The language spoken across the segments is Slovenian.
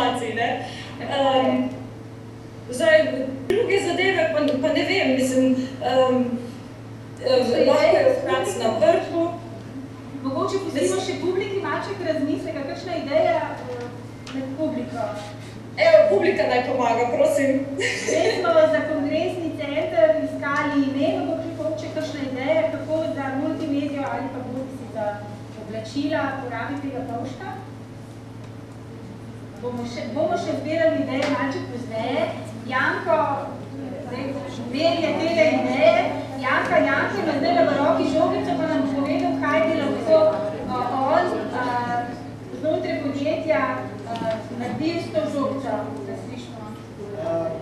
informacij, ne. Zdaj, druge zadeve, pa ne vem, mislim, lahko je vkrat na vrhu. Mogoče pustimo še publiki malček razmisleka, kakšna ideja med publiko? Evo, publika naj pomaga, prosim. Zdaj smo za kongresni center iskali ime, mogoče kakšna ideja, kako za multimedijo ali pa bodisi za oblačila porabiti tega polška. Bomo še zbirali ideje malček pozneje. Janko, merje tega ideje. Janko ima zdaj v roki žogico, pa nam povedal, kaj bi lahko on znotraj podjetja naredil s to žogico. Da slišimo.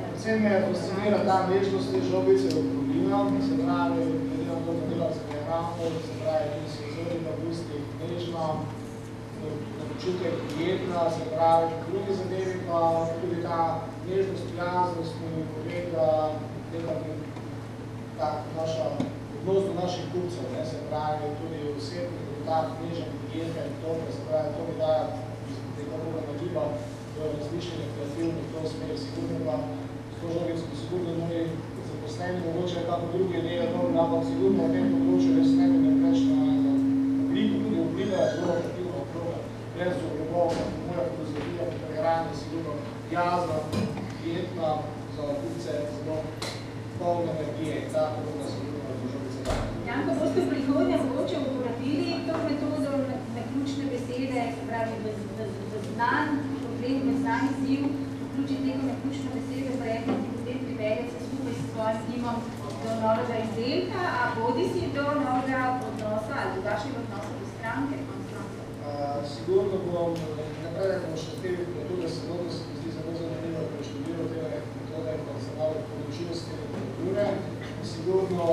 Predvsem me fascinira ta večnost te žogice v okolino, se pravi, glede na to, da delavce prehranimo, se pravi, tudi se zori na gusti nežno, na počutek prijetna, se pravi, drugi zadevi pa tudi ta nežnost, prijaznost mi pove, da naša odnos do naših kupcev, se pravi, tudi osebni kontakt, nežen, prijeten, dobro, se pravi, to mi daje nekako nagiba v razmišljanje kreativnih v to smer, sigurno pa s to žogico sigurno moji zaposleni, mogoče kako druge ideje, ampak sigurno v tem področju res ne bi preveč na obliko, tudi oblika je zelo kreativna oblika, brez obljubov, moja filozofija prehrane, sigurno jazna, prijetna za kupce, zelo polne energije in tako, da sigurno v žogice daje. Janko, boste v prihodnje mogoče uporabili to metodo na ključne besede, se pravi v znan problem, v znan izziv, vključiti neko na ključne besede, projekte, ki potem privedete skupaj s svojim timom do novega izdelka, a bodi si do novega odnosa ali do vašega odnosa do stranke? Sigurno bom naprej še te metode seveda se mi zdi zelo zanimivo preštudiral te metode in pa se malo poročil s te metode. Sigurno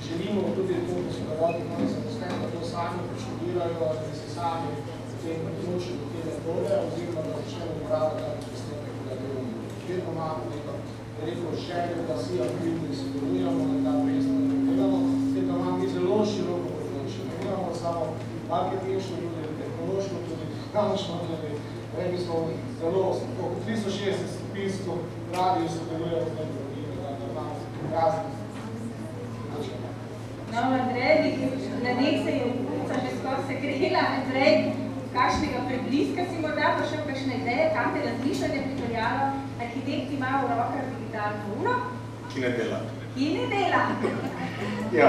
želimo tudi to posodovati moji zaposleni, da to sami preštudirajo, da se sami potem odločijo do te metode oziroma da začnemo uporabljati ta pristopek, da delamo. Vedno imamo neko željo, da si aktivni sodelujemo na ta pristopek, da delamo, tem da imamo mi zelo široko področje. Ne imamo samo marketinško ljudi, tehnološko tudi, finančno tudi. Mi smo zelo 360 stopinsko radiju sodelujemo z tem, da imamo raznih načinov. No, Andrej, na nek se je ulica že skoro se grela. Andrej, kakšnega prebliska si morda pa še kakšne ideje, kam te razmišljanje pripeljalo? Arhitekt ima v rokah digitalno uro? Ki ne dela. Ki ne dela. Ja,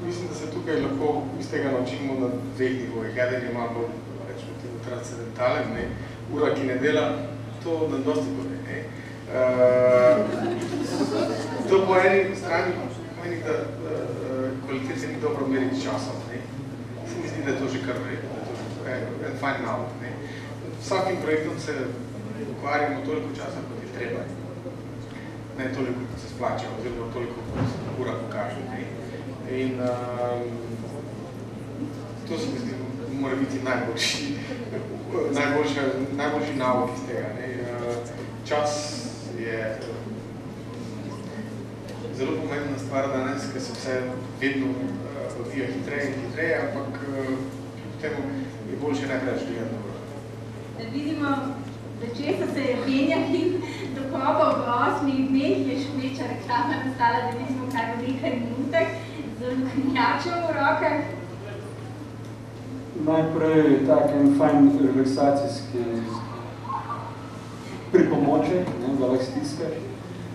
mislim, da se tukaj lahko iz tega naučimo na dveh nivojih. Eden je malo bolj transcendentalen, ura, ki ne dela, to nam dosti pove. To po eni strani pomeni, da kvalitete ni dobro meriti časa. Se mi zdi, da je to že kar vredno, da je to en fajn navod. Vsakim projektom se ukvarjamo toliko časa, kot je treba. Ne toliko, kot se splača, oziroma toliko, kot ura pokaže. In to se mi zdi, mora biti najboljši navod iz tega. Čas je zelo pomembna stvar danes, ker se vse vedno odvija hitreje in hitreje, ampak temu je boljše ne preveč gledati. Da vidimo, da česa se je Benjamin dokopal v 8 dneh, je špeča reklama nastala, da vidimo kaj v nekaj minutah z luknjačem v rokah. Najprej tak en fajn relaksacijski pripomoček, da lahko stiskaš.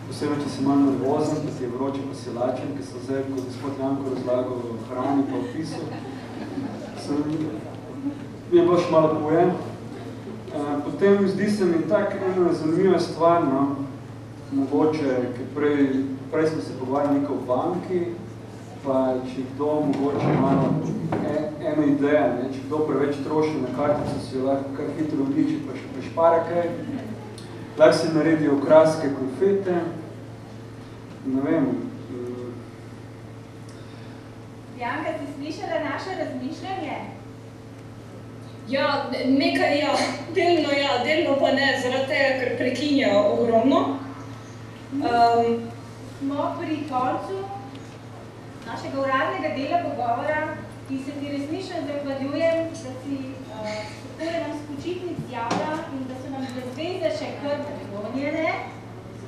Posebej, če si malo nervozen, pa ti je vroče, pa si lačen, ki so zdaj, kot gospod Janko razlagal v hrani pa v pisu. Mi je bilo še malo pojem. Potem zdi se mi tak ena zanimiva stvar, mogoče, ker prej smo se pogovarjali nekaj v banki, pa če kdo mogoče malo ena ideja, če kdo preveč troši na kartico, si jo lahko kar hitro odliči, pa še prešpara kaj. Lahko se naredijo okraske konfete, ne vem. Janka, si slišala naše razmišljanje? Ja, nekaj ja, delno pa ne, zaradi tega, ker prekinjajo ogromno. Smo pri koncu našega uradnega dela pogovora, ki se ti resnično zahvaljujem, da si nam s počitnic javljal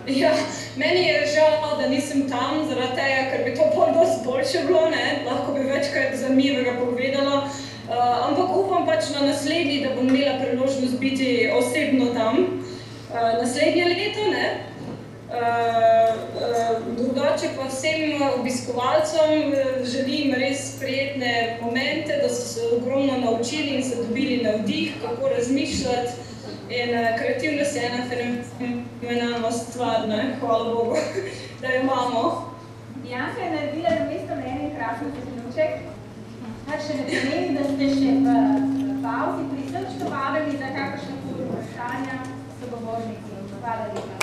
Ja, meni je žal, da nisem tam, zaradi tega, ker bi to pol dosti boljše bilo, ne? Lahko bi večkrat zanimivega povedala, ampak upam pač na naslednji, da bom imela priložnost biti osebno tam. Naslednje leto, ne? Drugače pa vsem obiskovalcem želim res prijetne momente, da so se ogromno naučili in se dobili navdih, kako razmišljati. In kreativnost je ena fenomenalna stvar, ne? Hvala Bogu, da jo imamo. Janka je naredila namesto mene krasen zaključek, kar še ne pomeni, da ste še v pauzi prisrčno vabili za kakršne koli vprašanja sogovornici. Hvala lepa.